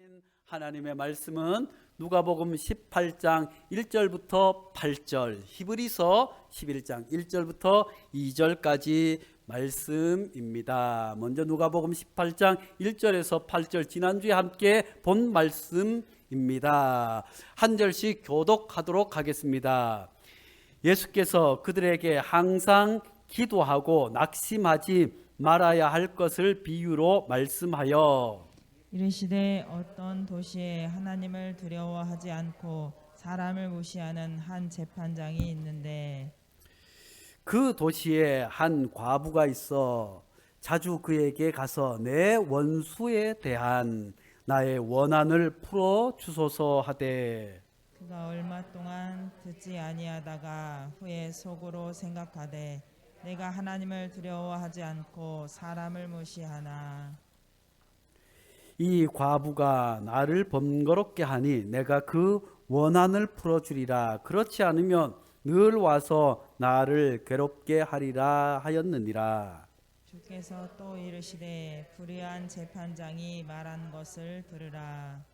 주신 하나님의 말씀은 누가복음 18장 1절부터 8절, 히브리서 11장 1절부터 2절까지 말씀입니다. 먼저 누가복음 18장 1절에서 8절, 지난주에 함께 본 말씀입니다. 한 절씩 교독하도록 하겠습니다. 예수께서 그들에게 항상 기도하고 낙심하지 말아야 할 것을 비유로 말씀하여 이르시되 어떤 도시에 하나님을 두려워하지 않고 사람을 무시하는 한 재판장이 있는데 그 도시에 한 과부가 있어 자주 그에게 가서 내 원수에 대한 나의 원한을 풀어 주소서 하되 그가 얼마 동안 듣지 아니하다가 후에 속으로 생각하되 내가 하나님을 두려워하지 않고 사람을 무시하나 이 과부가 나를 번거롭게 하니 내가 그 원한을 풀어주리라. 그렇지 않으면 늘 와서 나를 괴롭게 하리라 하였느니라. 주께서 또 이르시되 불의한 재판장이 말한 것을 들으라.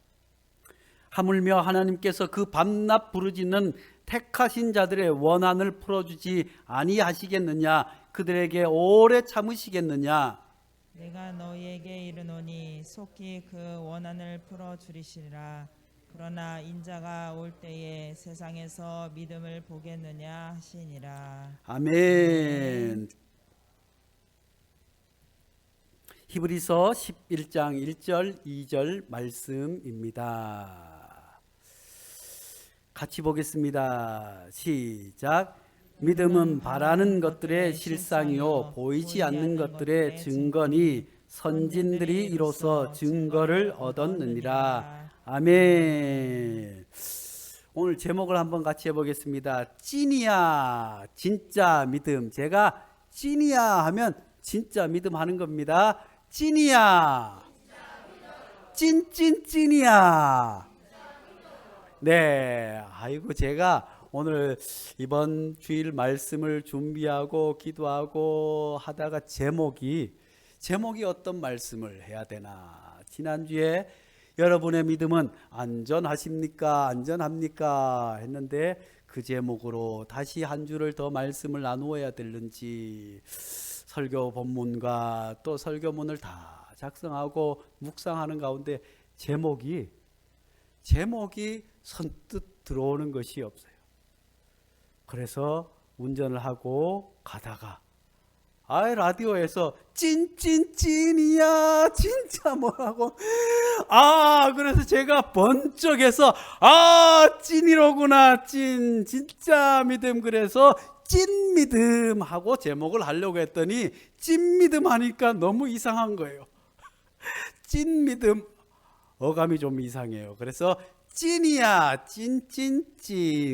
하물며 하나님께서 그 밤낮 부르짖는 택하신 자들의 원한을 풀어주지 아니하시겠느냐? 그들에게 오래 참으시겠느냐? 내가 너희에게 이르노니 속히 그 원한을 풀어 주리시리라. 그러나 인자가 올 때에 세상에서 믿음을 보겠느냐 하시니라. 아멘. 히브리서 11장 1절 2절 말씀입니다. 같이 보겠습니다. 시작. 믿음은 바라는 것들의 실상이요 보이지 않는 것들의 증거니 선진들이 이로써 증거를 얻었느니라. 아멘. 오늘 제목을 한번 같이 해보겠습니다. 찐이야 진짜 믿음. 제가 찐이야 하면 진짜 믿음 하는 겁니다. 찐이야 찐이야. 네, 아이고 제가 오늘 이번 주일 말씀을 준비하고 기도하고 하다가 제목이 어떤 말씀을 해야 되나. 지난주에 여러분의 믿음은 안전하십니까? 안전합니까? 했는데 그 제목으로 다시 한 주를 더 말씀을 나누어야 되는지 설교 본문과 또 설교문을 다 작성하고 묵상하는 가운데 제목이 선뜻 들어오는 것이 없어요. 그래서 운전을 하고 가다가 라디오에서 찐이야 진짜 뭐라고 그래서 제가 번쩍해서 찐이로구나 진짜 믿음. 그래서 찐 믿음 하고 제목을 하려고 했더니 찐 믿음 하니까 너무 이상한 거예요. 찐 믿음 어감이 좀 이상해요. 그래서 찐이야 찐.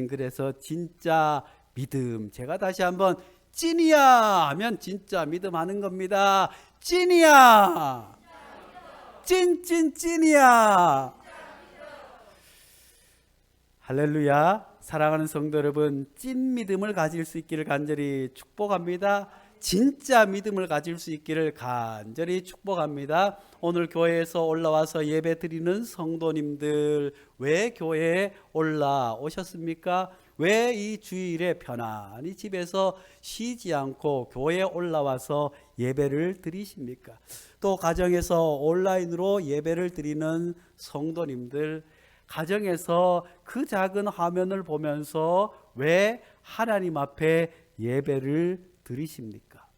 그래서 진짜 믿음. 제가 다시 한번 찐이야 하면 진짜 믿음 하는 겁니다. 찐이야 찐이야. 할렐루야. 사랑하는 성도 여러분, 찐 믿음을 가질 수 있기를 간절히 축복합니다. 진짜 믿음을 가질 수 있기를 간절히 축복합니다. 오늘 교회에서 올라와서 예배 드리는 성도님들, 왜 교회에 올라오셨습니까? 왜 이 주일에 편안히 집에서 쉬지 않고 교회에 올라와서 예배를 드리십니까? 또 가정에서 온라인으로 예배를 드리는 성도님들, 가정에서 그 작은 화면을 보면서 왜 하나님 앞에 예배를 드리십니까?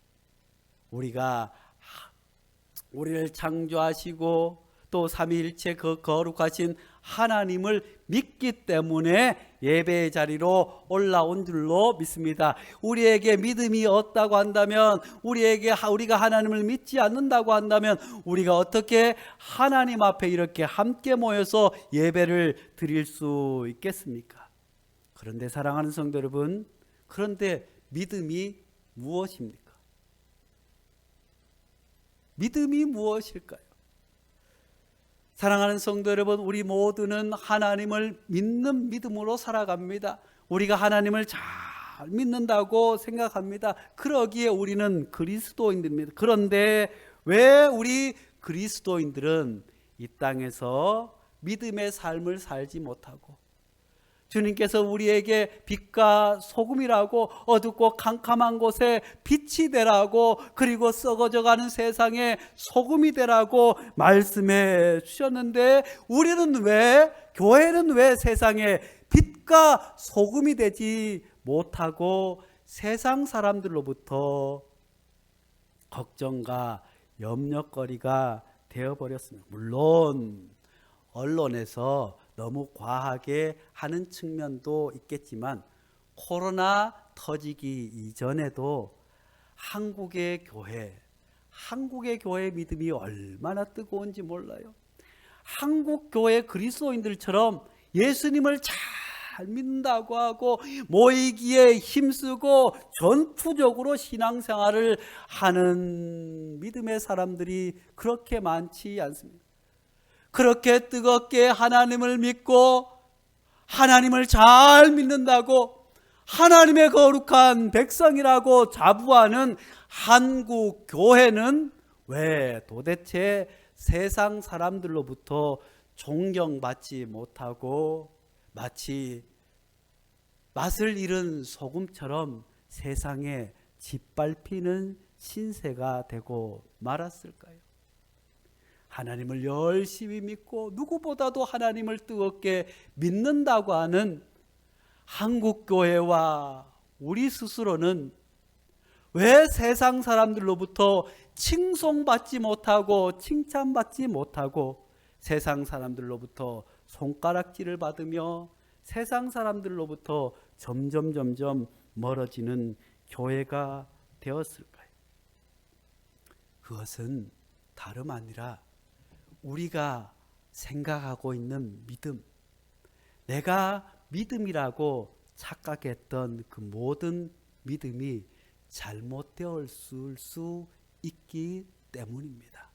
우리를 창조하시고 또 삼위일체 그 거룩하신 하나님을 믿기 때문에 예배의 자리로 올라온 줄로 믿습니다. 우리에게 믿음이 없다고 한다면, 우리가 하나님을 믿지 않는다고 한다면 우리가 어떻게 하나님 앞에 이렇게 함께 모여서 예배를 드릴 수 있겠습니까? 그런데 사랑하는 성도 여러분, 그런데 믿음이 무엇입니까? 믿음이 무엇일까요? 사랑하는 성도 여러분, 우리 모두는 하나님을 믿는 믿음으로 살아갑니다. 우리가 하나님을 잘 믿는다고 생각합니다. 그러기에 우리는 그리스도인들입니다. 그런데 왜 우리 그리스도인들은 이 땅에서 믿음의 삶을 살지 못하고 주님께서 우리에게 빛과 소금이라고 어둡고 캄캄한 곳에 빛이 되라고 그리고 썩어져가는 세상에 소금이 되라고 말씀해 주셨는데 우리는 왜 교회는 왜 세상에 빛과 소금이 되지 못하고 세상 사람들로부터 걱정과 염려거리가 되어버렸습니다. 물론 언론에서 너무 과하게 하는 측면도 있겠지만 코로나 터지기 이전에도 한국의 교회 믿음이 얼마나 뜨거운지 몰라요. 한국 교회 그리스도인들처럼 예수님을 잘 믿는다고 하고 모이기에 힘쓰고 전투적으로 신앙생활을 하는 믿음의 사람들이 그렇게 많지 않습니다. 그렇게 뜨겁게 하나님을 믿고 하나님을 잘 믿는다고 하나님의 거룩한 백성이라고 자부하는 한국 교회는 왜 도대체 세상 사람들로부터 존경받지 못하고 마치 맛을 잃은 소금처럼 세상에 짓밟히는 신세가 되고 말았을까요? 하나님을 열심히 믿고 누구보다도 하나님을 뜨겁게 믿는다고 하는 한국교회와 우리 스스로는 왜 세상 사람들로부터 칭송받지 못하고 칭찬받지 못하고 세상 사람들로부터 손가락질을 받으며 세상 사람들로부터 점점 멀어지는 교회가 되었을까요? 그것은 다름 아니라 우리가 생각하고 있는 믿음, 내가 믿음이라고 착각했던 그 모든 믿음이 잘못되었을 수 있기 때문입니다.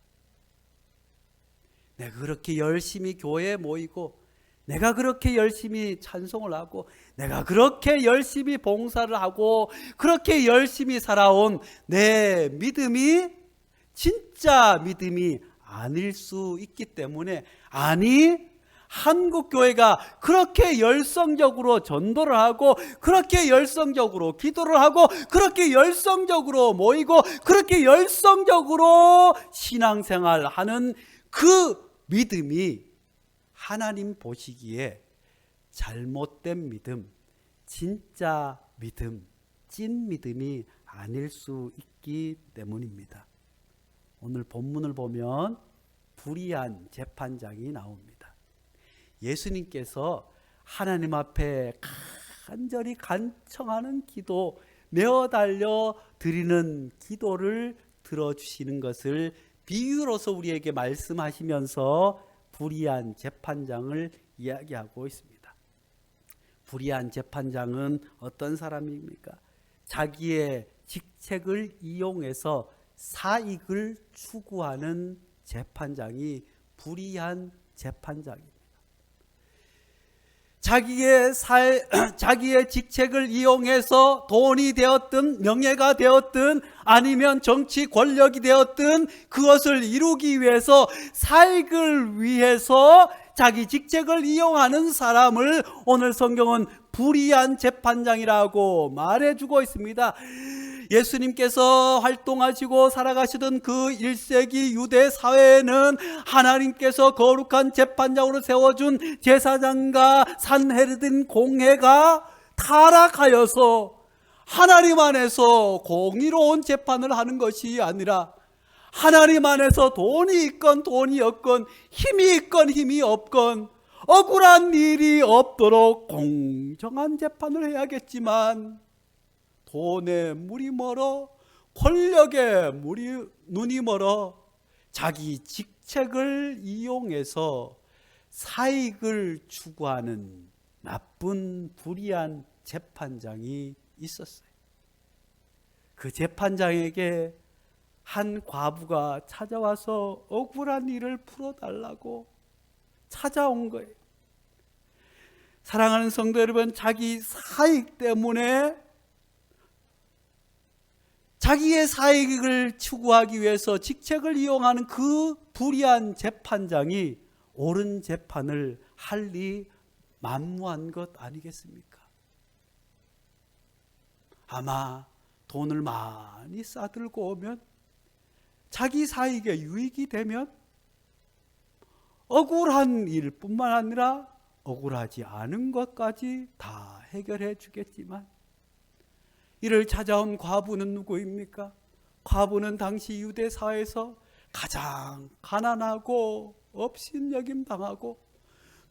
내가 그렇게 열심히 교회에 모이고 내가 그렇게 열심히 찬송을 하고 내가 그렇게 열심히 봉사를 하고 그렇게 열심히 살아온 내 믿음이 진짜 믿음이 아닐 수 있기 때문에 아니 한국교회가 그렇게 열성적으로 전도를 하고 그렇게 열성적으로 기도를 하고 그렇게 열성적으로 모이고 그렇게 열성적으로 신앙생활 하는 그 믿음이 하나님 보시기에 잘못된 믿음, 진짜 믿음, 찐 믿음이 아닐 수 있기 때문입니다. 오늘 본문을 보면 불의한 재판장이 나옵니다. 예수님께서 하나님 앞에 간절히 간청하는 기도, 메어달려 드리는 기도를 들어주시는 것을 비유로서 우리에게 말씀하시면서 불의한 재판장을 이야기하고 있습니다. 불의한 재판장은 어떤 사람입니까? 자기의 직책을 이용해서 사익을 추구하는 재판장이 불의한 재판장입니다. 자기의 직책을 이용해서 돈이 되었든 명예가 되었든 아니면 정치 권력이 되었든 그것을 이루기 위해서 사익을 위해서 자기 직책을 이용하는 사람을 오늘 성경은 불의한 재판장이라고 말해주고 있습니다. 예수님께서 활동하시고 살아가시던 그 1세기 유대 사회에는 하나님께서 거룩한 재판장으로 세워준 제사장과 산헤르딘 공회가 타락하여서 하나님 안에서 공의로운 재판을 하는 것이 아니라 하나님 안에서 돈이 있건 돈이 없건 힘이 있건 힘이 없건 억울한 일이 없도록 공정한 재판을 해야겠지만 돈에 물이 멀어 권력에 눈이 멀어 자기 직책을 이용해서 사익을 추구하는 나쁜 불의한 재판장이 있었어요. 그 재판장에게 한 과부가 찾아와서 억울한 일을 풀어달라고 찾아온 거예요. 사랑하는 성도 여러분, 자기 사익 때문에 자기의 사익을 추구하기 위해서 직책을 이용하는 그 불의한 재판장이 옳은 재판을 할 리 만무한 것 아니겠습니까? 아마 돈을 많이 싸들고 오면, 자기 사익에 유익이 되면 억울한 일뿐만 아니라 억울하지 않은 것까지 다 해결해 주겠지만, 이를 찾아온 과부는 누구입니까? 과부는 당시 유대 사회에서 가장 가난하고 업신여김 당하고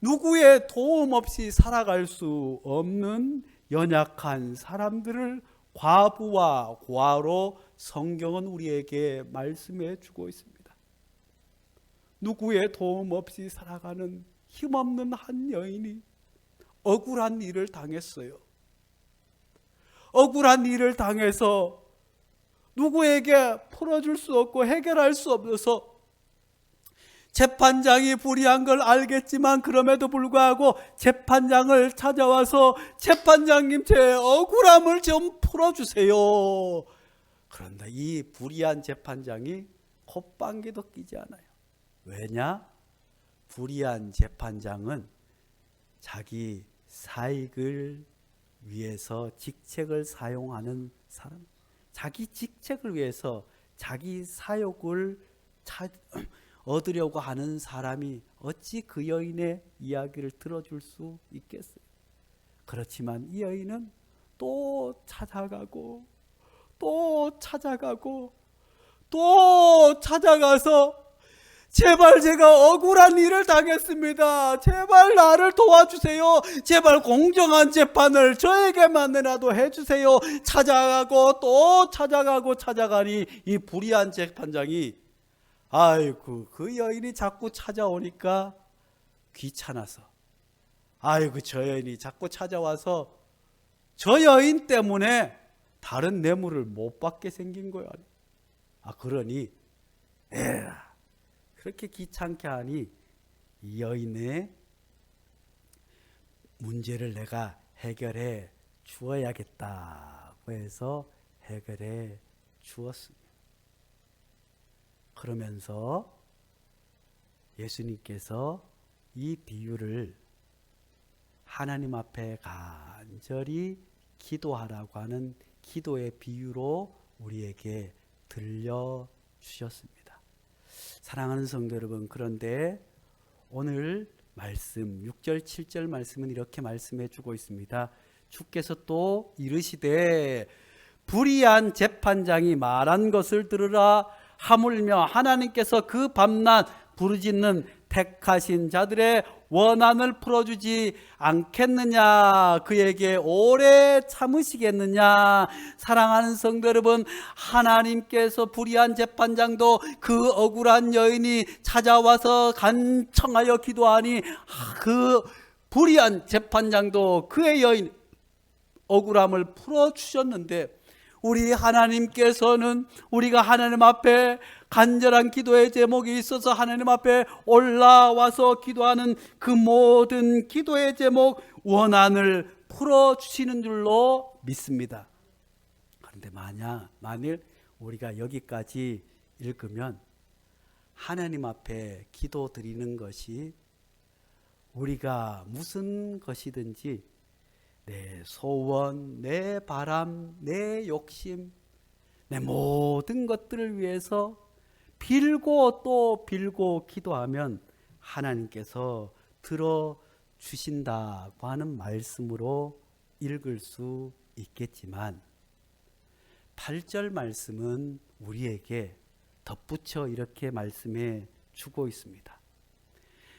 누구의 도움 없이 살아갈 수 없는 연약한 사람들을 과부와 고아로 성경은 우리에게 말씀해 주고 있습니다. 누구의 도움 없이 살아가는 힘없는 한 여인이 억울한 일을 당했어요. 억울한 일을 당해서 누구에게 풀어줄 수 없고 해결할 수 없어서 재판장이 불의한 걸 알겠지만 그럼에도 불구하고 재판장을 찾아와서 재판장님, 제 억울함을 좀 풀어주세요. 그런데 이 불의한 재판장이 콧방귀도 끼지 않아요. 왜냐? 불의한 재판장은 자기 사익을 위해서 직책을 사용하는 사람, 자기 직책을 위해서 자기 사욕을 얻으려고 하는 사람이 어찌 그 여인의 이야기를 들어줄 수 있겠어요? 그렇지만 이 여인은 또 찾아가고 또 찾아가고 또 찾아가서, 제발 제가 억울한 일을 당했습니다. 제발 나를 도와주세요. 제발 공정한 재판을 저에게만이라도 해주세요. 찾아가고 또 찾아가고 찾아가니 이 불의한 재판장이, 아이고, 그 여인이 자꾸 찾아오니까 귀찮아서, 아이고, 저 여인이 자꾸 찾아와서 저 여인 때문에 다른 뇌물을 못 받게 생긴 거야. 그러니 에라, 그렇게 귀찮게 하니 이 여인의 문제를 내가 해결해 주어야겠다고 해서 해결해 주었습니다. 그러면서 예수님께서 이 비유를 하나님 앞에 간절히 기도하라고 하는 기도의 비유로 우리에게 들려주셨습니다. 사랑하는 성도 여러분, 그런데 오늘 말씀 6절 7절 말씀은 이렇게 말씀해 주고 있습니다. 주께서 또 이르시되 불의한 재판장이 말한 것을 들으라. 하물며 하나님께서 그 밤낮 부르짖는 택하신 자들의 원한을 풀어주지 않겠느냐, 그에게 오래 참으시겠느냐. 사랑하는 성도 여러분, 하나님께서 불의한 재판장도 그 억울한 여인이 찾아와서 간청하여 기도하니 그 불의한 재판장도 그의 여인 억울함을 풀어주셨는데, 우리 하나님께서는 우리가 하나님 앞에 간절한 기도의 제목이 있어서 하나님 앞에 올라와서 기도하는 그 모든 기도의 제목 원한을 풀어주시는 줄로 믿습니다. 그런데 만일 우리가 여기까지 읽으면 하나님 앞에 기도 드리는 것이 우리가 무슨 것이든지 내 소원, 내 바람, 내 욕심, 내 모든 것들을 위해서 빌고 또 빌고 기도하면 하나님께서 들어주신다고 하는 말씀으로 읽을 수 있겠지만, 8절 말씀은 우리에게 덧붙여 이렇게 말씀해 주고 있습니다.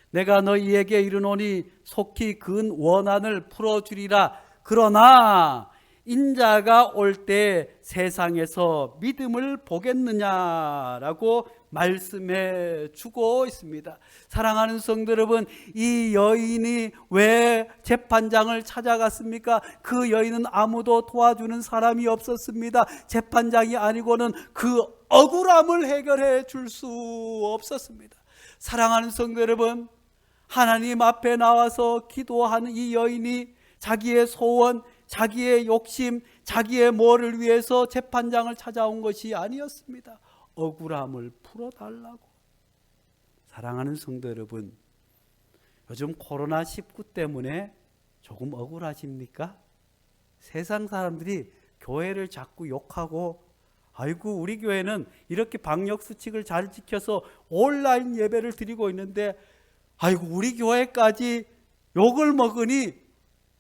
내가 너희에게 이르노니 속히 그 원한을 풀어주리라. 그러나 인자가 올 때 세상에서 믿음을 보겠느냐라고 말씀해 주고 있습니다. 사랑하는 성도 여러분, 이 여인이 왜 재판장을 찾아갔습니까? 그 여인은 아무도 도와주는 사람이 없었습니다. 재판장이 아니고는 그 억울함을 해결해 줄 수 없었습니다. 사랑하는 성도 여러분, 하나님 앞에 나와서 기도하는 이 여인이 자기의 소원, 자기의 욕심, 자기의 뭐를 위해서 재판장을 찾아온 것이 아니었습니다. 억울함을 풀어달라고. 사랑하는 성도 여러분, 요즘 코로나19 때문에 조금 억울하십니까? 세상 사람들이 교회를 자꾸 욕하고, 아이고 우리 교회는 이렇게 방역수칙을 잘 지켜서 온라인 예배를 드리고 있는데 아이고 우리 교회까지 욕을 먹으니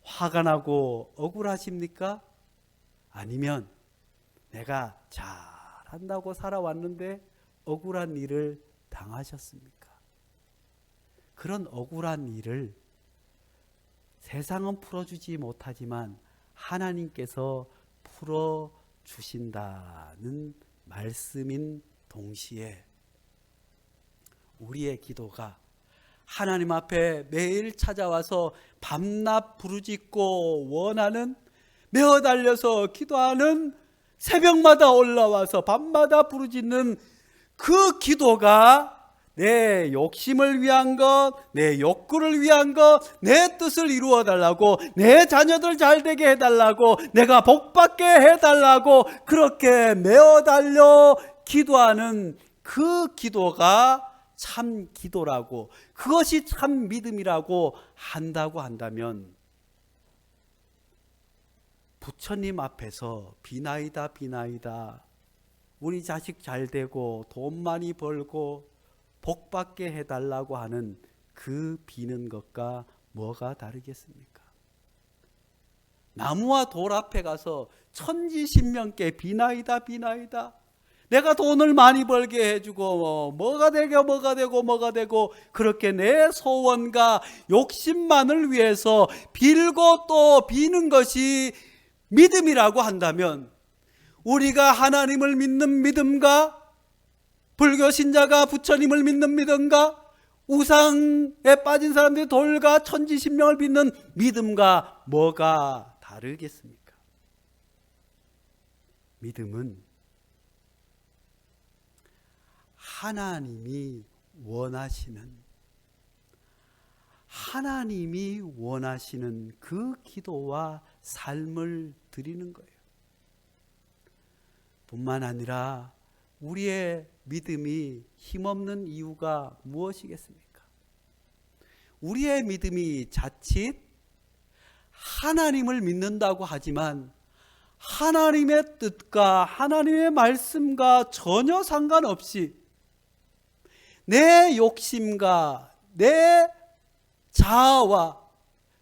화가 나고 억울하십니까? 아니면 내가 잘한다고 살아왔는데 억울한 일을 당하셨습니까? 그런 억울한 일을 세상은 풀어주지 못하지만 하나님께서 풀어주신다는 말씀인 동시에 우리의 기도가 하나님 앞에 매일 찾아와서 밤낮 부르짖고 원하는, 메어 달려서 기도하는, 새벽마다 올라와서 밤마다 부르짖는 그 기도가 내 욕심을 위한 것, 내 욕구를 위한 것, 내 뜻을 이루어 달라고, 내 자녀들 잘 되게 해달라고, 내가 복받게 해달라고 그렇게 메어 달려 기도하는 그 기도가 참 기도라고, 그것이 참 믿음이라고 한다고 한다면 부처님 앞에서 비나이다 비나이다, 우리 자식 잘 되고 돈 많이 벌고 복받게 해달라고 하는 그 비는 것과 뭐가 다르겠습니까? 나무와 돌 앞에 가서 천지신명께 비나이다 비나이다, 내가 돈을 많이 벌게 해주고 뭐가 되고 그렇게 내 소원과 욕심만을 위해서 빌고 또 비는 것이 믿음이라고 한다면, 우리가 하나님을 믿는 믿음과 불교 신자가 부처님을 믿는 믿음과 우상에 빠진 사람들이 돌과 천지신명을 믿는 믿음과 뭐가 다르겠습니까? 믿음은 하나님이 원하시는 그 기도와 삶을 드리는 거예요. 뿐만 아니라 우리의 믿음이 힘없는 이유가 무엇이겠습니까? 우리의 믿음이 자칫 하나님을 믿는다고 하지만 하나님의 뜻과 하나님의 말씀과 전혀 상관없이 내 욕심과 내 자아와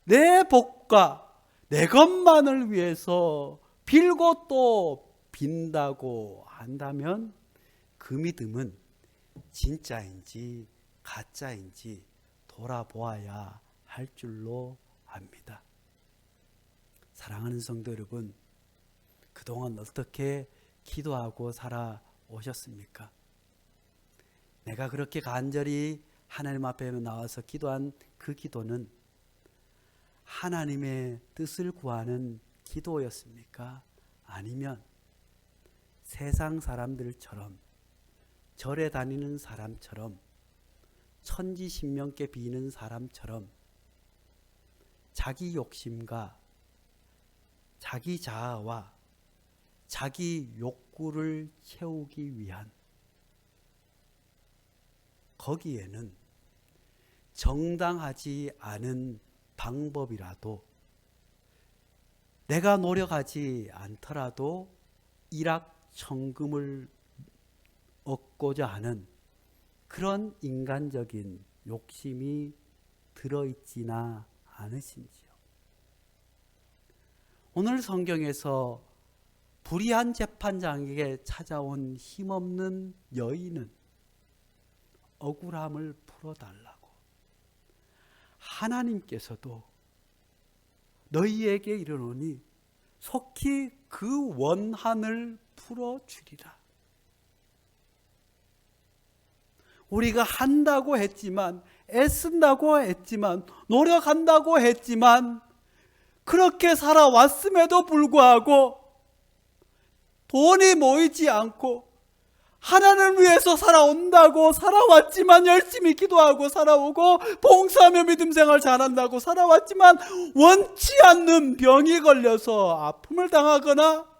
내 복과 내 것만을 위해서 빌고 또 빈다고 한다면 그 믿음은 진짜인지 가짜인지 돌아보아야 할 줄로 압니다. 사랑하는 성도 여러분, 그동안 어떻게 기도하고 살아오셨습니까? 내가 그렇게 간절히 하나님 앞에 나와서 기도한 그 기도는 하나님의 뜻을 구하는 기도였습니까? 아니면 세상 사람들처럼, 절에 다니는 사람처럼, 천지신명께 비는 사람처럼 자기 욕심과 자기 자아와 자기 욕구를 채우기 위한, 거기에는 정당하지 않은 방법이라도, 내가 노력하지 않더라도 일확천금을 얻고자 하는 그런 인간적인 욕심이 들어있지나 않으신지요? 오늘 성경에서 불의한 재판장에게 찾아온 힘없는 여인은 억울함을 풀어달라고, 하나님께서도 너희에게 이르노니 속히 그 원한을 풀어주리라. 우리가 한다고 했지만, 애쓴다고 했지만, 노력한다고 했지만, 그렇게 살아왔음에도 불구하고 돈이 모이지 않고 하나님을 위해서 살아온다고 살아왔지만, 열심히 기도하고 살아오고 봉사하며 믿음생활 잘한다고 살아왔지만 원치 않는 병이 걸려서 아픔을 당하거나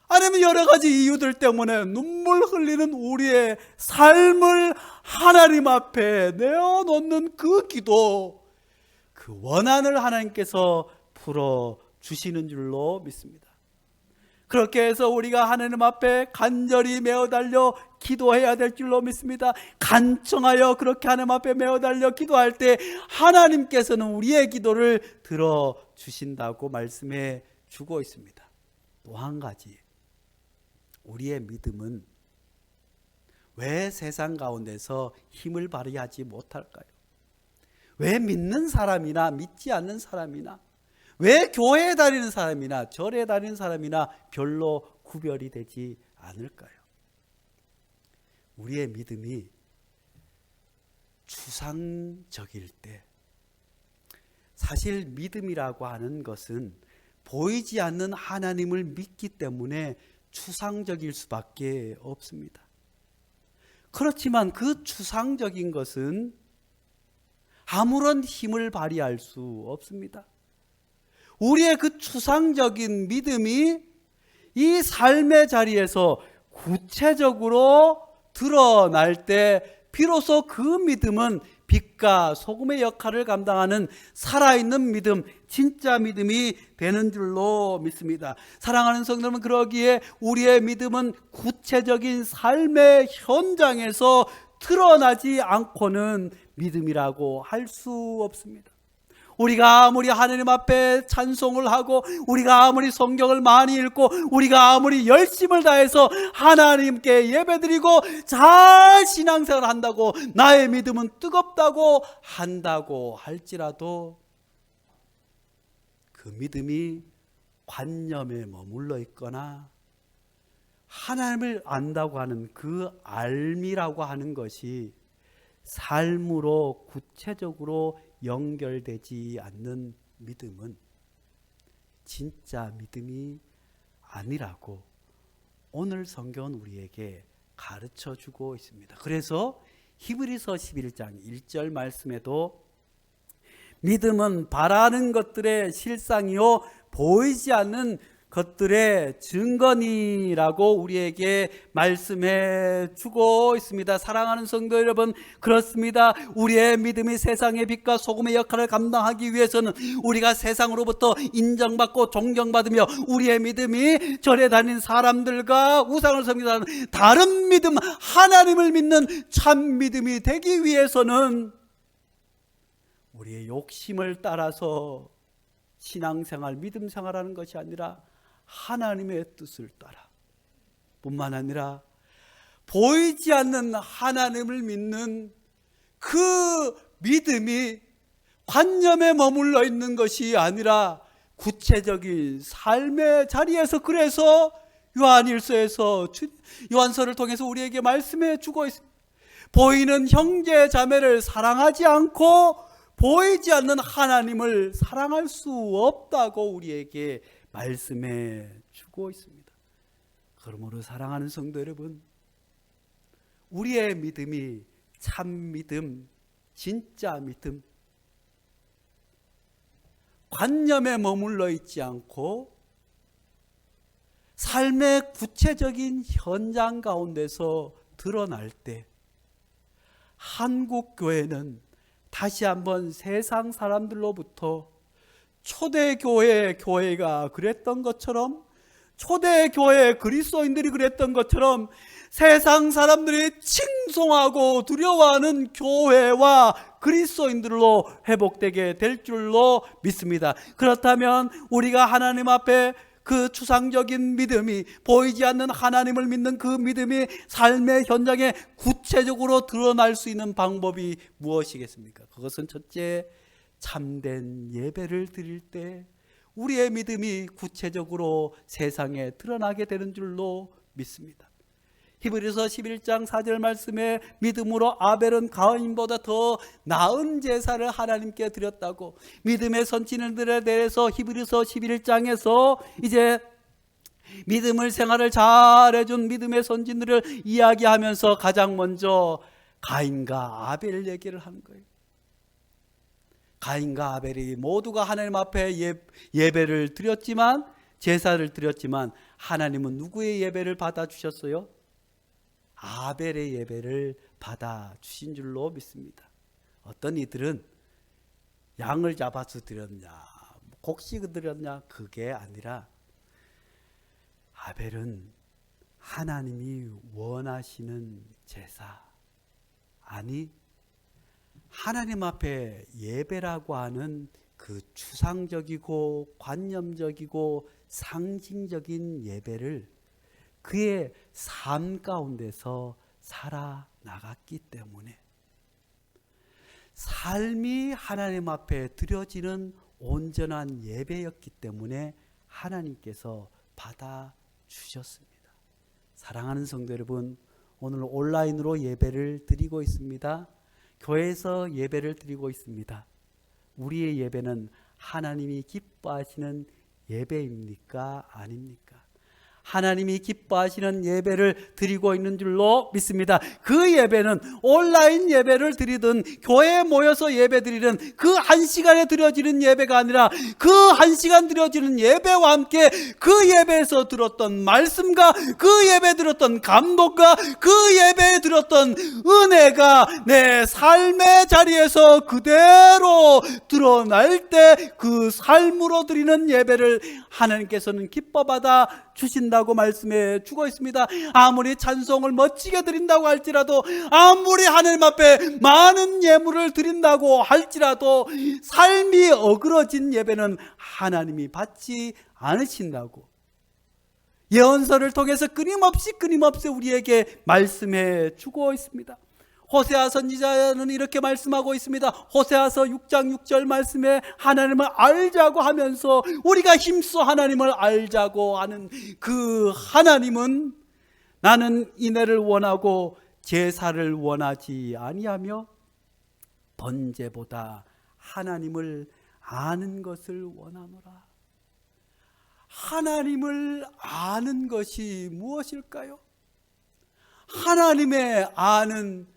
아니면 여러 가지 이유들 때문에 눈물 흘리는 우리의 삶을 하나님 앞에 내어놓는 그 기도, 그 원한을 하나님께서 풀어주시는 줄로 믿습니다. 그렇게 해서 우리가 하나님 앞에 간절히 메어달려 기도해야 될 줄로 믿습니다. 간청하여 그렇게 하나님 앞에 메어달려 기도할 때 하나님께서는 우리의 기도를 들어주신다고 말씀해 주고 있습니다. 또 한 가지, 우리의 믿음은 왜 세상 가운데서 힘을 발휘하지 못할까요? 왜 믿는 사람이나 믿지 않는 사람이나, 왜 교회에 다니는 사람이나 절에 다니는 사람이나 별로 구별이 되지 않을까요? 우리의 믿음이 추상적일 때, 사실 믿음이라고 하는 것은 보이지 않는 하나님을 믿기 때문에 추상적일 수밖에 없습니다. 그렇지만 그 추상적인 것은 아무런 힘을 발휘할 수 없습니다. 우리의 그 추상적인 믿음이 이 삶의 자리에서 구체적으로 드러날 때 비로소 그 믿음은 빛과 소금의 역할을 감당하는 살아있는 믿음, 진짜 믿음이 되는 줄로 믿습니다. 사랑하는 성도 여러분, 그러기에 우리의 믿음은 구체적인 삶의 현장에서 드러나지 않고는 믿음이라고 할 수 없습니다. 우리가 아무리 하나님 앞에 찬송을 하고, 우리가 아무리 성경을 많이 읽고, 우리가 아무리 열심을 다해서 하나님께 예배드리고 잘 신앙생활을 한다고, 나의 믿음은 뜨겁다고 한다고 할지라도 그 믿음이 관념에 머물러 있거나 하나님을 안다고 하는 그 알미라고 하는 것이 삶으로 구체적으로 연결되지 않는 믿음은 진짜 믿음이 아니라고 오늘 성경은 우리에게 가르쳐 주고 있습니다. 그래서 히브리서 11장 1절 말씀에도 믿음은 바라는 것들의 실상이요 보이지 않는 것들의 증거니라고 우리에게 말씀해 주고 있습니다. 사랑하는 성도 여러분, 그렇습니다. 우리의 믿음이 세상의 빛과 소금의 역할을 감당하기 위해서는 우리가 세상으로부터 인정받고 존경받으며, 우리의 믿음이 절에 다니는 사람들과 우상을 섬기는 다른 믿음, 하나님을 믿는 참 믿음이 되기 위해서는 우리의 욕심을 따라서 신앙생활, 믿음생활하는 것이 아니라 하나님의 뜻을 따라, 뿐만 아니라 보이지 않는 하나님을 믿는 그 믿음이 관념에 머물러 있는 것이 아니라 구체적인 삶의 자리에서, 그래서 요한일서에서, 요한서를 통해서 우리에게 말씀해 주고 있습니다. 보이는 형제 자매를 사랑하지 않고 보이지 않는 하나님을 사랑할 수 없다고 우리에게 말씀해 주고 있습니다. 그러므로 사랑하는 성도 여러분, 우리의 믿음이 참 믿음, 진짜 믿음, 관념에 머물러 있지 않고 삶의 구체적인 현장 가운데서 드러날 때, 한국 교회는 다시 한번 세상 사람들로부터 초대교회 교회가 그랬던 것처럼, 초대교회 그리스도인들이 그랬던 것처럼 세상 사람들이 칭송하고 두려워하는 교회와 그리스도인들로 회복되게 될 줄로 믿습니다. 그렇다면 우리가 하나님 앞에 그 추상적인 믿음이, 보이지 않는 하나님을 믿는 그 믿음이 삶의 현장에 구체적으로 드러날 수 있는 방법이 무엇이겠습니까? 그것은 첫째, 참된 예배를 드릴 때 우리의 믿음이 구체적으로 세상에 드러나게 되는 줄로 믿습니다. 히브리서 11장 4절 말씀에 믿음으로 아벨은 가인보다 더 나은 제사를 하나님께 드렸다고, 믿음의 선지자들에 대해서 히브리서 11장에서 이제 믿음을 생활을 잘해준 믿음의 선지자들을 이야기하면서 가장 먼저 가인과 아벨 얘기를 하는 거예요. 가인과 아벨이 모두가 하나님 앞에 예배를 드렸지만 제사를 드렸지만 하나님은 누구의 예배를 받아주셨어요? 아벨의 예배를 받아주신 줄로 믿습니다. 어떤 이들은 양을 잡아서 드렸냐, 곡식 드렸냐, 그게 아니라 아벨은 하나님이 원하시는 제사, 아니 하나님 앞에 예배라고 하는 그 추상적이고 관념적이고 상징적인 예배를 그의 삶 가운데서 살아나갔기 때문에 삶이 하나님 앞에 드려지는 온전한 예배였기 때문에 하나님께서 받아주셨습니다. 사랑하는 성도 여러분, 오늘 온라인으로 예배를 드리고 있습니다. 교회에서 예배를 드리고 있습니다. 우리의 예배는 하나님이 기뻐하시는 예배입니까? 아닙니까? 하나님이 기뻐하시는 예배를 드리고 있는 줄로 믿습니다. 그 예배는 온라인 예배를 드리든 교회에 모여서 예배 드리든 그 한 시간에 드려지는 예배가 아니라 그 한 시간 드려지는 예배와 함께 그 예배에서 들었던 말씀과 그 예배에 들었던 감동과 그 예배에 들었던 은혜가 내 삶의 자리에서 그대로 드러날 때 그 삶으로 드리는 예배를 하나님께서는 기뻐받아 주신다고 말씀해 주고 있습니다. 아무리 찬송을 멋지게 드린다고 할지라도, 아무리 하나님 앞에 많은 예물을 드린다고 할지라도 삶이 어그러진 예배는 하나님이 받지 않으신다고 예언서를 통해서 끊임없이 우리에게 말씀해 주고 있습니다. 호세아 선지자는 이렇게 말씀하고 있습니다. 호세아서 6장 6절 말씀에 하나님을 알자고 하면서 우리가 힘써 하나님을 알자고 하는 그 하나님은 나는 인애를 원하고 제사를 원하지 아니하며 번제보다 하나님을 아는 것을 원하노라. 하나님을 아는 것이 무엇일까요? 하나님의 아는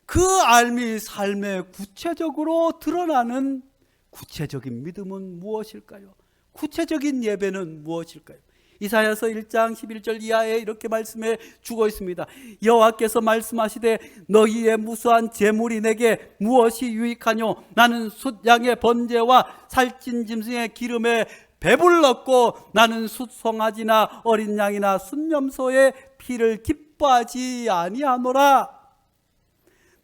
그 알미 삶에 구체적으로 드러나는 구체적인 믿음은 무엇일까요? 구체적인 예배는 무엇일까요? 이사야서 1장 11절 이하에 이렇게 말씀해 주고 있습니다. 여호와께서 말씀하시되 너희의 무수한 재물이 내게 무엇이 유익하뇨? 나는 숫양의 번제와 살찐 짐승의 기름에 배불렀고 나는 숫송아지나 어린 양이나 순념소의 피를 기뻐하지 아니하노라.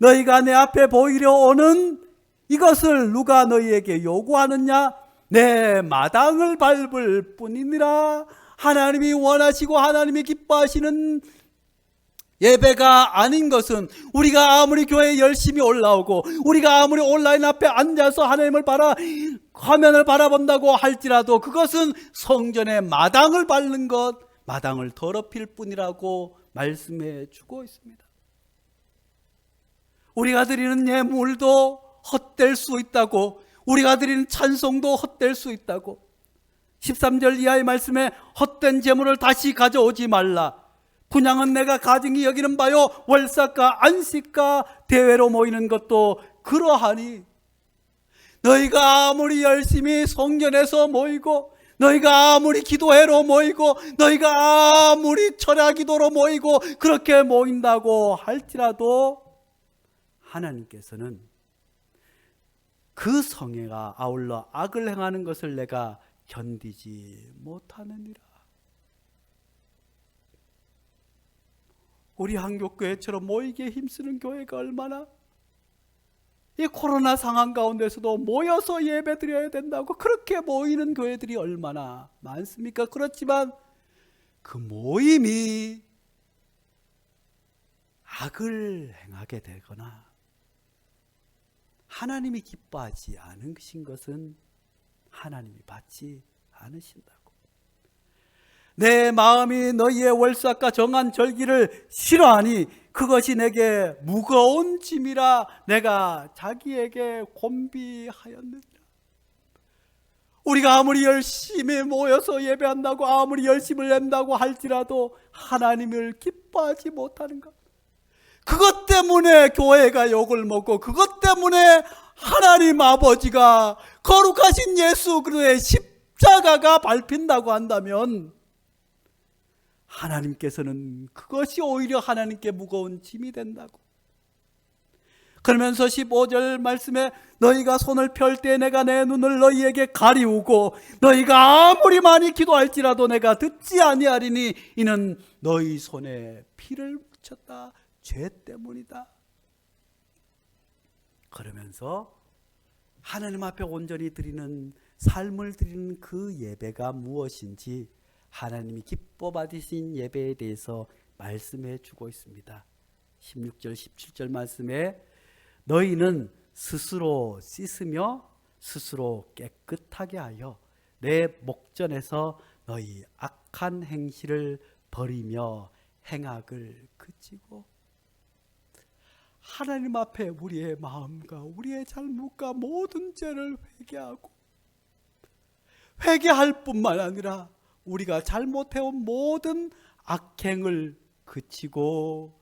너희가 내 앞에 보이려 오는 이것을 누가 너희에게 요구하느냐? 내 마당을 밟을 뿐이니라. 하나님이 원하시고 하나님이 기뻐하시는 예배가 아닌 것은 우리가 아무리 교회에 열심히 올라오고 우리가 아무리 온라인 앞에 앉아서 하나님을 화면을 바라본다고 할지라도 그것은 성전의 마당을 밟는 것, 마당을 더럽힐 뿐이라고 말씀해 주고 있습니다. 우리가 드리는 예물도 헛될 수 있다고, 우리가 드리는 찬송도 헛될 수 있다고. 13절 이하의 말씀에 헛된 재물을 다시 가져오지 말라. 분향은 내가 가증히 여기는 바요 월삭과 안식과 대회로 모이는 것도 그러하니. 너희가 아무리 열심히 성전에서 모이고, 너희가 아무리 기도회로 모이고, 너희가 아무리 철야 기도로 모이고 그렇게 모인다고 할지라도 하나님께서는 그 성회가 아울러 악을 행하는 것을 내가 견디지 못하느니라. 우리 한국교회처럼 모이기에 힘쓰는 교회가 얼마나, 이 코로나 상황 가운데서도 모여서 예배 드려야 된다고 그렇게 모이는 교회들이 얼마나 많습니까? 그렇지만 그 모임이 악을 행하게 되거나 하나님이 기뻐하지 않으신 것은 하나님이 받지 않으신다고. 내 마음이 너희의 월삭과 정한 절기를 싫어하니 그것이 내게 무거운 짐이라 내가 자기에게 곤비하였느니라. 우리가 아무리 열심히 모여서 예배한다고, 아무리 열심을 낸다고 할지라도 하나님을 기뻐하지 못하는 것, 그것 때문에 교회가 욕을 먹고, 그것 때문에 하나님 아버지가 거룩하신 예수 그리스도의 십자가가 밟힌다고 한다면 하나님께서는 그것이 오히려 하나님께 무거운 짐이 된다고. 그러면서 15절 말씀에 너희가 손을 펼 때 내가 내 눈을 너희에게 가리우고 너희가 아무리 많이 기도할지라도 내가 듣지 아니하리니 이는 너희 손에 피를 묻혔다. 죄 때문이다. 그러면서 하나님 앞에 온전히 드리는 삶을 드리는 그 예배가 무엇인지 하나님이 기뻐 받으신 예배에 대해서 말씀해 주고 있습니다. 16절 17절 말씀에 너희는 스스로 씻으며 스스로 깨끗하게 하여 내 목전에서 너희 악한 행실을 버리며 행악을 그치고. 하나님 앞에 우리의 마음과 우리의 잘못과 모든 죄를 회개하고, 회개할 뿐만 아니라 우리가 잘못해온 모든 악행을 그치고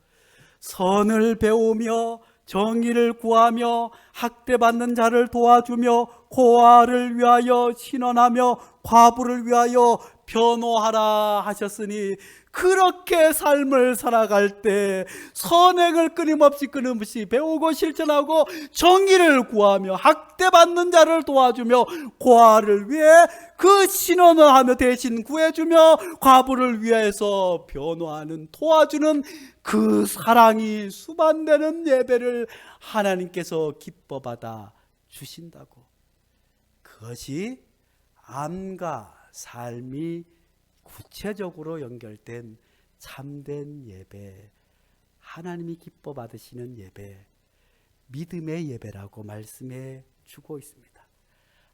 선을 배우며 정의를 구하며 학대받는 자를 도와주며 고아를 위하여 신원하며 과부를 위하여 변호하라 하셨으니, 그렇게 삶을 살아갈 때 선행을 끊임없이 배우고 실천하고 정의를 구하며 학대받는 자를 도와주며 고아를 위해 그 신원을 하며 대신 구해주며 과부를 위해서 변호하는, 도와주는 그 사랑이 수반되는 예배를 하나님께서 기뻐 받아 주신다고. 그것이 암과 삶이 구체적으로 연결된 참된 예배, 하나님이 기뻐 받으시는 예배, 믿음의 예배라고 말씀해 주고 있습니다.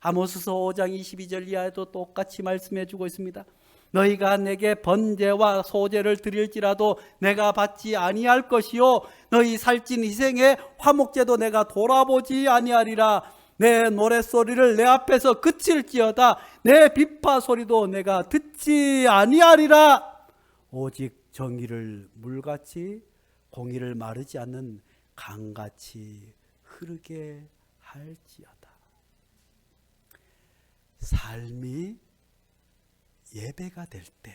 아모스서 5장 22절 이하에도 똑같이 말씀해 주고 있습니다. 너희가 내게 번제와 소제를 드릴지라도 내가 받지 아니할 것이요 너희 살찐 희생의 화목제도 내가 돌아보지 아니하리라. 내 노랫소리를 내 앞에서 그칠지어다 내 비파 소리도 내가 듣지 아니하리라. 오직 정의를 물같이 공의를 마르지 않는 강같이 흐르게 할지어다. 삶이 예배가 될 때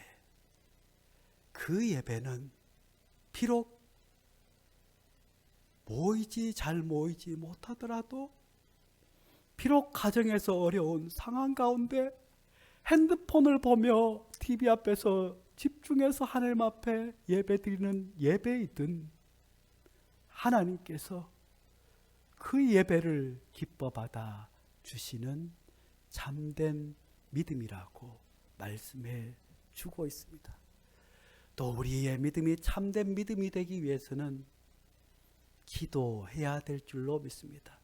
그 예배는 비록 잘 모이지 못하더라도, 비록 가정에서 어려운 상황 가운데 핸드폰을 보며 TV 앞에서 집중해서 하나님 앞에 예배드리는 예배이든 하나님께서 그 예배를 기뻐 받아 주시는 참된 믿음이라고 말씀해 주고 있습니다. 또 우리의 믿음이 참된 믿음이 되기 위해서는 기도해야 될 줄로 믿습니다.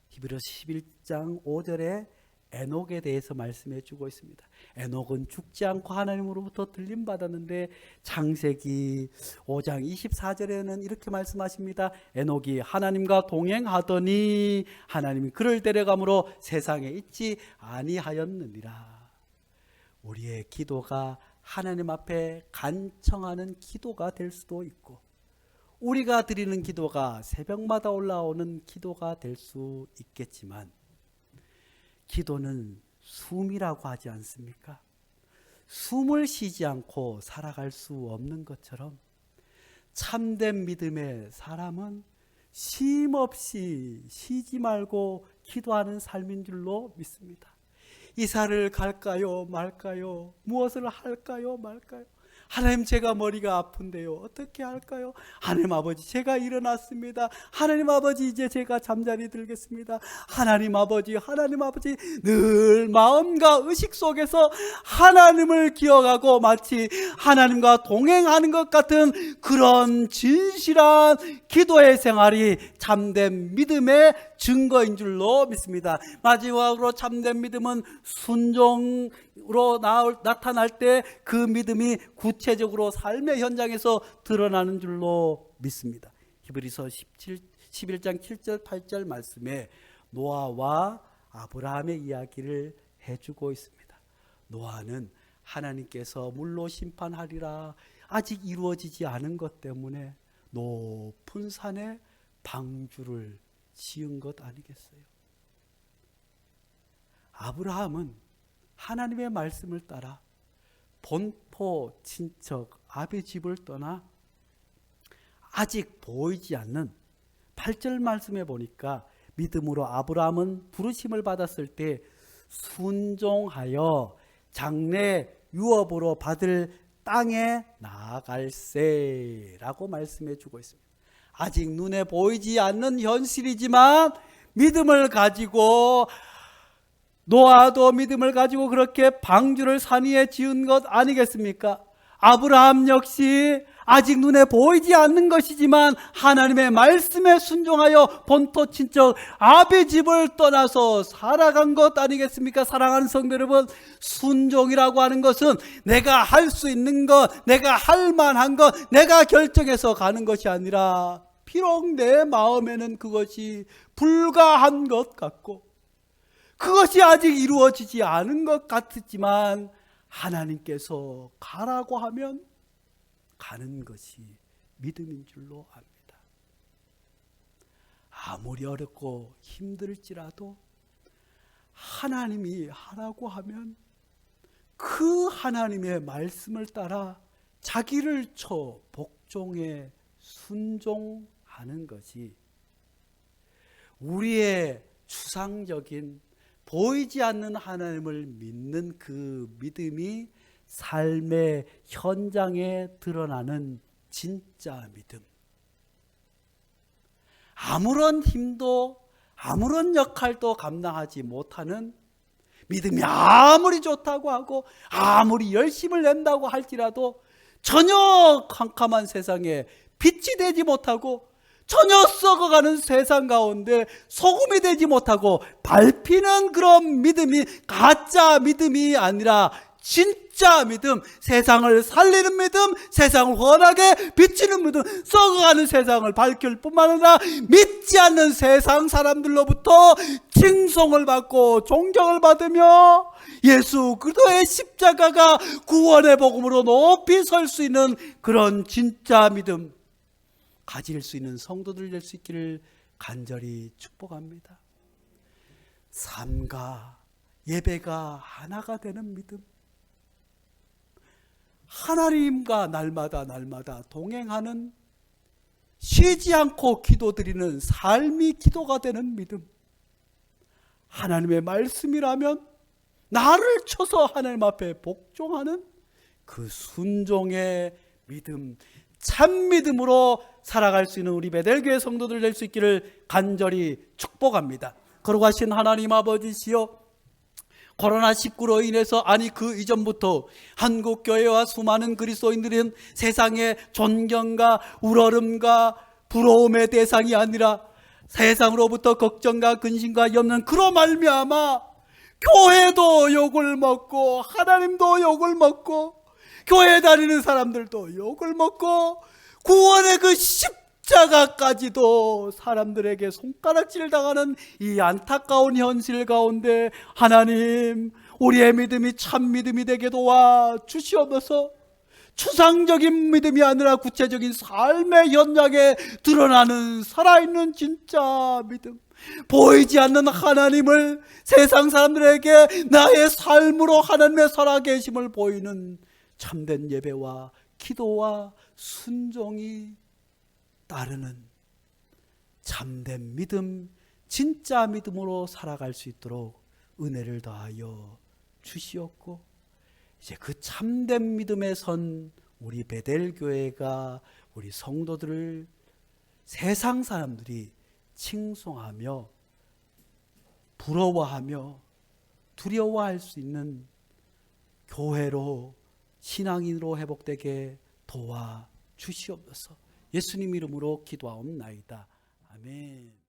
히브리서 11장 5절에 에녹에 대해서 말씀해 주고 있습니다. 에녹은 죽지 않고 하나님으로부터 들림받았는데 창세기 5장 24절에는 이렇게 말씀하십니다. 에녹이 하나님과 동행하더니 하나님이 그를 데려가므로 세상에 있지 아니하였느니라. 우리의 기도가 하나님 앞에 간청하는 기도가 될 수도 있고, 우리가 드리는 기도가 새벽마다 올라오는 기도가 될 수 있겠지만, 기도는 숨이라고 하지 않습니까? 숨을 쉬지 않고 살아갈 수 없는 것처럼 참된 믿음의 사람은 쉼 없이 쉬지 말고 기도하는 삶인 줄로 믿습니다. 이사를 갈까요 말까요? 무엇을 할까요 말까요? 하나님, 제가 머리가 아픈데요, 어떻게 할까요? 하나님 아버지, 제가 일어났습니다. 하나님 아버지, 이제 제가 잠자리 들겠습니다. 하나님 아버지 늘 마음과 의식 속에서 하나님을 기억하고 마치 하나님과 동행하는 것 같은 그런 진실한 기도의 생활이 참된 믿음의 증거인 줄로 믿습니다. 마지막으로 참된 믿음은 순종으로 나타날 때 그 믿음이 구체적으로 삶의 현장에서 드러나는 줄로 믿습니다. 히브리서 11장 7절 8절 말씀에 노아와 아브라함의 이야기를 해주고 있습니다. 노아는 하나님께서 물로 심판하리라 아직 이루어지지 않은 것 때문에 높은 산에 방주를 지은 것 아니겠어요? 아브라함은 하나님의 말씀을 따라 본토 친척 아비 집을 떠나 아직 보이지 않는 8절 말씀에 보니까 믿음으로 아브라함은 부르심을 받았을 때 순종하여 장래 유업으로 받을 땅에 나아갈세라고 말씀해 주고 있습니다. 아직 눈에 보이지 않는 현실이지만 믿음을 가지고, 노아도 믿음을 가지고 그렇게 방주를 산 위에 지은 것 아니겠습니까? 아브라함 역시 아직 눈에 보이지 않는 것이지만 하나님의 말씀에 순종하여 본토 친척 아비 집을 떠나서 살아간 것 아니겠습니까? 사랑하는 성도 여러분, 순종이라고 하는 것은 내가 할 수 있는 것, 내가 할 만한 것, 내가 결정해서 가는 것이 아니라 비록 내 마음에는 그것이 불가한 것 같고 그것이 아직 이루어지지 않은 것 같지만 하나님께서 가라고 하면 가는 것이 믿음인 줄로 압니다. 아무리 어렵고 힘들지라도 하나님이 하라고 하면 그 하나님의 말씀을 따라 자기를 쳐 복종에 순종하는 것이 우리의 추상적인 보이지 않는 하나님을 믿는 그 믿음이 삶의 현장에 드러나는 진짜 믿음. 아무런 힘도 아무런 역할도 감당하지 못하는 믿음이 아무리 좋다고 하고 아무리 열심을 낸다고 할지라도 전혀 캄캄한 세상에 빛이 되지 못하고 전혀 썩어가는 세상 가운데 소금이 되지 못하고 밟히는 그런 믿음이 가짜 믿음이 아니라 진짜 믿음, 세상을 살리는 믿음, 세상을 환하게 비치는 믿음, 썩어가는 세상을 밝힐 뿐만 아니라 믿지 않는 세상 사람들로부터 칭송을 받고 존경을 받으며 예수 그리스도의 십자가가 구원의 복음으로 높이 설 수 있는 그런 진짜 믿음 가질 수 있는 성도들 될 수 있기를 간절히 축복합니다. 삶과 예배가 하나가 되는 믿음, 하나님과 날마다 동행하는 쉬지 않고 기도드리는 삶이 기도가 되는 믿음, 하나님의 말씀이라면 나를 쳐서 하나님 앞에 복종하는 그 순종의 믿음, 참 믿음으로 살아갈 수 있는 우리 베델교회 성도들 될 수 있기를 간절히 축복합니다. 거룩하신 하나님 아버지시여, 코로나19로 인해서 아니 그 이전부터 한국교회와 수많은 그리스도인들은 세상의 존경과 우러름과 부러움의 대상이 아니라 세상으로부터 걱정과 근심과 염려는 그로 말미암아 교회도 욕을 먹고 하나님도 욕을 먹고 교회 다니는 사람들도 욕을 먹고 구원의 그 십자가까지도 사람들에게 손가락질을 당하는 이 안타까운 현실 가운데 하나님, 우리의 믿음이 참 믿음이 되게 도와 주시옵소서. 추상적인 믿음이 아니라 구체적인 삶의 현장에 드러나는 살아있는 진짜 믿음, 보이지 않는 하나님을 세상 사람들에게 나의 삶으로 하나님의 살아계심을 보이는 참된 예배와 기도와 순종이 따르는 참된 믿음, 진짜 믿음으로 살아갈 수 있도록 은혜를 더하여 주시옵고, 이제 그 참된 믿음에 선 우리 베델교회가 우리 성도들을 세상 사람들이 칭송하며 부러워하며 두려워할 수 있는 교회로, 신앙인으로 회복되게 도와 주시옵소서. 예수님 이름으로 기도하옵나이다. 아멘.